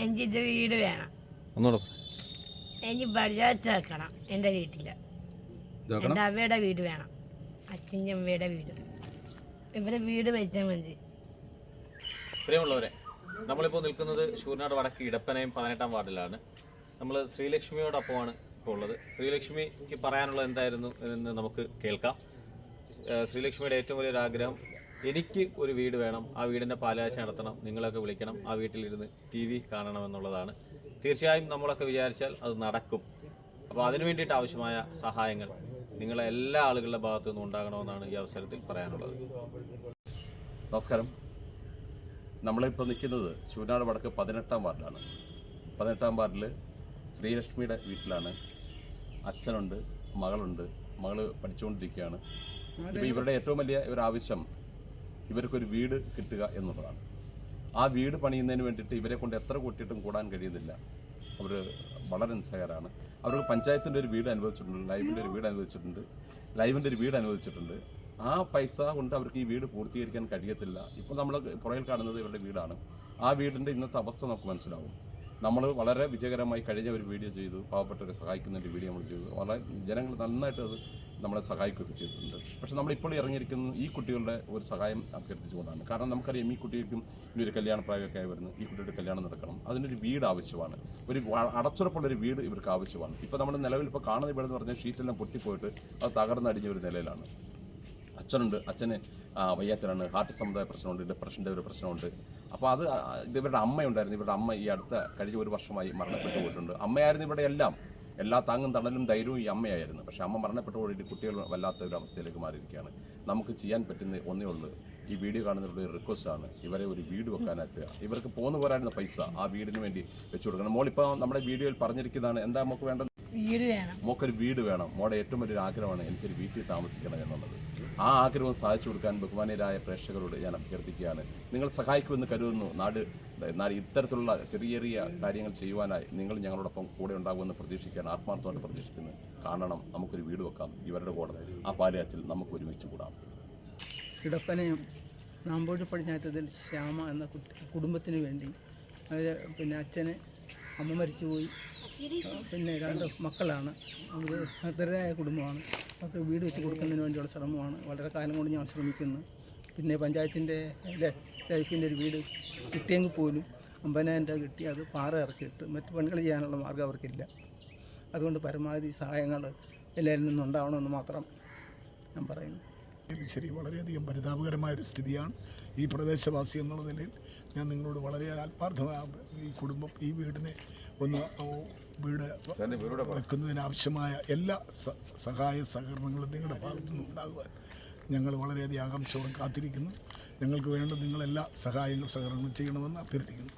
എനിക്കിത് വീട് വേണം. എനിക്ക് ബജാജ് വെക്കണം എൻ്റെ വീട്ടിൽ. എൻ്റെ അവയുടെ വീട് വേണം, അച്ഛൻ്റെ അമ്മയുടെ വീട്. ഇവിടെ വീട് വെച്ചാൽ മതി. പ്രിയമുള്ളവരെ, നമ്മളിപ്പോൾ നിൽക്കുന്നത് ശൂരനാട് വടക്ക് ഇടപ്പനയം 18-ാം വാർഡിലാണ്. നമ്മൾ ശ്രീലക്ഷ്മിയോടൊപ്പമാണ് ഇപ്പോൾ ഉള്ളത്. ശ്രീലക്ഷ്മിക്ക് പറയാനുള്ളത് എന്തായിരുന്നു എന്ന് നമുക്ക് കേൾക്കാം. ശ്രീലക്ഷ്മിയുടെ ഏറ്റവും വലിയൊരു ആഗ്രഹം, എനിക്ക് ഒരു വീട് വേണം, ആ വീടിൻ്റെ പാലുകാഴ്ച നടത്തണം, നിങ്ങളൊക്കെ വിളിക്കണം, ആ വീട്ടിലിരുന്ന് TV കാണണമെന്നുള്ളതാണ്. തീർച്ചയായും നമ്മളൊക്കെ വിചാരിച്ചാൽ അത് നടക്കും. അപ്പോൾ അതിനു വേണ്ടിയിട്ട് ആവശ്യമായ സഹായങ്ങൾ നിങ്ങളെ എല്ലാ ആളുകളുടെ ഭാഗത്തു നിന്നും ഉണ്ടാകണമെന്നാണ് ഈ അവസരത്തിൽ പറയാനുള്ളത്. നമസ്കാരം. നമ്മളിപ്പോൾ നിൽക്കുന്നത് ശൂരനാട് വടക്ക് 18-ാം വാർഡിലാണ്. 18-ാം വാർഡിൽ ശ്രീലക്ഷ്മിയുടെ വീട്ടിലാണ്. അച്ഛനുണ്ട്, മകളുണ്ട്. മകൾ പഠിച്ചുകൊണ്ടിരിക്കുകയാണ്. ഇപ്പോൾ ഇവരുടെ ഏറ്റവും വലിയ ഒരു ആവശ്യം ഇവർക്കൊരു വീട് കിട്ടുക എന്നുള്ളതാണ്. ആ വീട് പണിയുന്നതിന് വേണ്ടിയിട്ട് ഇവരെ കൊണ്ട് എത്ര കൂട്ടിയിട്ടും കൂടാൻ കഴിയുന്നില്ല. അവർ വളരെ നിസ്സഹായരാണ്. അവർക്ക് പഞ്ചായത്തിൻ്റെ ഒരു വീട് അനുവദിച്ചിട്ടുണ്ട്, ലൈവിൻ്റെ ഒരു വീട് അനുവദിച്ചിട്ടുണ്ട്. ആ പൈസ കൊണ്ട് അവർക്ക് ഈ വീട് പൂർത്തീകരിക്കാൻ കഴിയത്തില്ല. ഇപ്പോൾ നമ്മൾ പുറകിൽ കാണുന്നത് ഇവരുടെ വീടാണ്. ആ വീടിൻ്റെ ഇന്നത്തെ അവസ്ഥ നമുക്ക് മനസ്സിലാവും. നമ്മൾ വളരെ വിജയകരമായി കഴിഞ്ഞ ഒരു വീഡിയോ ചെയ്തു, പാവപ്പെട്ടവരെ സഹായിക്കുന്ന ഒരു വീഡിയോ നമ്മൾ ചെയ്തു. വളരെ ജനങ്ങൾ നന്നായിട്ട് അത് നമ്മളെ സഹായിക്കുകയൊക്കെ ചെയ്തിട്ടുണ്ട്. പക്ഷേ നമ്മളിപ്പോൾ ഇറങ്ങിയിരിക്കുന്ന ഈ കുട്ടികളുടെ ഒരു സഹായം അഭ്യർത്ഥിച്ചുകൊണ്ടാണ്. കാരണം നമുക്കറിയാം, ഈ കുട്ടികൾക്കും ഇനി ഒരു കല്യാണ പ്രായമൊക്കെ ആയി വരുന്നു. ഈ കുട്ടിയുടെ കല്യാണം നടക്കണം, അതിനൊരു വീട് ആവശ്യമാണ്. ഒരു അടച്ചുറപ്പുള്ളൊരു വീട് ഇവർക്ക് ആവശ്യമാണ്. ഇപ്പോൾ നമ്മൾ നിലവിൽ ഇപ്പോൾ കാണുന്ന വീടെന്ന് പറഞ്ഞാൽ ഷീറ്റെല്ലാം പൊട്ടിപ്പോയിട്ട് അത് തകർന്നടിഞ്ഞ ഒരു നിലയിലാണ്. അച്ഛനുണ്ട്, അച്ഛന് വയ്യാത്തരാണ്, ഹാർട്ട് സംബന്ധമായ പ്രശ്നമുണ്ട്, ഡിപ്രഷൻ്റെ ഒരു പ്രശ്നമുണ്ട്. അപ്പോൾ അത് ഇവരുടെ അമ്മയുണ്ടായിരുന്നു. ഇവരുടെ അമ്മ ഈ കഴിഞ്ഞ ഒരു വർഷമായി മരണപ്പെട്ടു പോയിട്ടുണ്ട്. അമ്മയായിരുന്നു ഇവിടെ എല്ലാ താങ്ങും തണലും ധൈര്യവും ഈ അമ്മയായിരുന്നു. പക്ഷേ അമ്മ മരണപ്പെട്ടു പോയിട്ട് കുട്ടികൾ വല്ലാത്ത ഒരു അവസ്ഥയിലേക്ക് മാറിയിരിക്കുകയാണ്. നമുക്ക് ചെയ്യാൻ പറ്റുന്ന ഒന്നേ ഉള്ളൂ, ഈ വീഡിയോ കാണുന്നവരുടെ ഒരു റിക്വസ്റ്റാണ്, ഇവരെ ഒരു വീട് വെക്കാനായിട്ട് ഇവർക്ക് പോന്നു പോരായിരുന്ന പൈസ ആ വീടിന് വേണ്ടി വെച്ചു കൊടുക്കണം. മോളിപ്പോൾ നമ്മുടെ വീഡിയോയിൽ പറഞ്ഞിരിക്കുന്നതാണ്, എന്താ നമുക്ക് വേണ്ടത്? മോക്കൊരു വീട് വേണം. മോടെ ഏറ്റവും വലിയൊരു ആഗ്രഹമാണ് എനിക്കൊരു വീട്ടിൽ താമസിക്കണം എന്നുള്ളത്. ആ ആഗ്രഹം സാധിച്ചു കൊടുക്കാൻ ബഹുമാനീയരായ പ്രേക്ഷകരോട് ഞാൻ അഭ്യർത്ഥിക്കുകയാണ്. നിങ്ങൾ സഹായിക്കുമെന്ന് കരുതുന്നു. നാട് ഇത്തരത്തിലുള്ള ചെറിയ കാര്യങ്ങൾ ചെയ്യുവാനായി നിങ്ങൾ ഞങ്ങളോടൊപ്പം കൂടെ ഉണ്ടാകുമെന്ന് പ്രതീക്ഷിക്കാൻ ആത്മാർത്ഥമായിട്ട് പ്രതീക്ഷിക്കുന്നു. കാണണം, നമുക്കൊരു വീട് വെക്കാം. ഇവരുടെ കൂടെ ആ പാലുകാച്ചിൽ നമുക്ക് ഒരുമിച്ച് കൂടാം. ഇടപ്പനയം നാമ്പോഴി പടിഞ്ഞാറ്റത്തിൽ ശ്യാമ എന്ന കുടുംബത്തിന് വേണ്ടി, പിന്നെ അച്ഛന് അമ്മ മരിച്ചുപോയി, പിന്നെ 2 മക്കളാണ്. അത് നിർദ്ധരായ കുടുംബമാണ്. അവർക്ക് വീട് വെച്ച് കൊടുക്കുന്നതിന് വേണ്ടിയുള്ള ശ്രമമാണ് വളരെ കാലം കൊണ്ട് ഞാൻ ശ്രമിക്കുന്നു. പിന്നെ പഞ്ചായത്തിൻ്റെ ലൈഫിൻ്റെ ഒരു വീട് കിട്ടിയെങ്കിൽ പോലും 50,000 രൂപ കിട്ടി, അത് പാറ ഇറക്കിയിട്ട് മറ്റ് പണികൾ ചെയ്യാനുള്ള മാർഗ്ഗം അവർക്കില്ല. അതുകൊണ്ട് പരമാവധി സഹായങ്ങൾ എല്ലാവരിൽ നിന്നുണ്ടാവണമെന്ന് മാത്രം ഞാൻ പറയുന്നു. ശരി, വളരെയധികം പരിതാപകരമായൊരു സ്ഥിതിയാണ്. ഈ പ്രദേശവാസി എന്നുള്ള നിലയിൽ ഞാൻ നിങ്ങളോട് വളരെ ആത്മാർത്ഥമായ ഈ കുടുംബം ഈ വീടിനെ ഒന്ന് വീട് വെക്കുന്നതിനാവശ്യമായ എല്ലാ സഹായ സഹകരണങ്ങളും നിങ്ങളുടെ ഭാഗത്തു നിന്ന് ഉണ്ടാകുവാൻ ഞങ്ങൾ വളരെയധികം ആകാംക്ഷയോടെ കാത്തിരിക്കുന്നു. ഞങ്ങൾക്ക് വേണ്ട നിങ്ങളെല്ലാ സഹായങ്ങളും ചെയ്യണമെന്ന് അഭ്യർത്ഥിക്കുന്നു.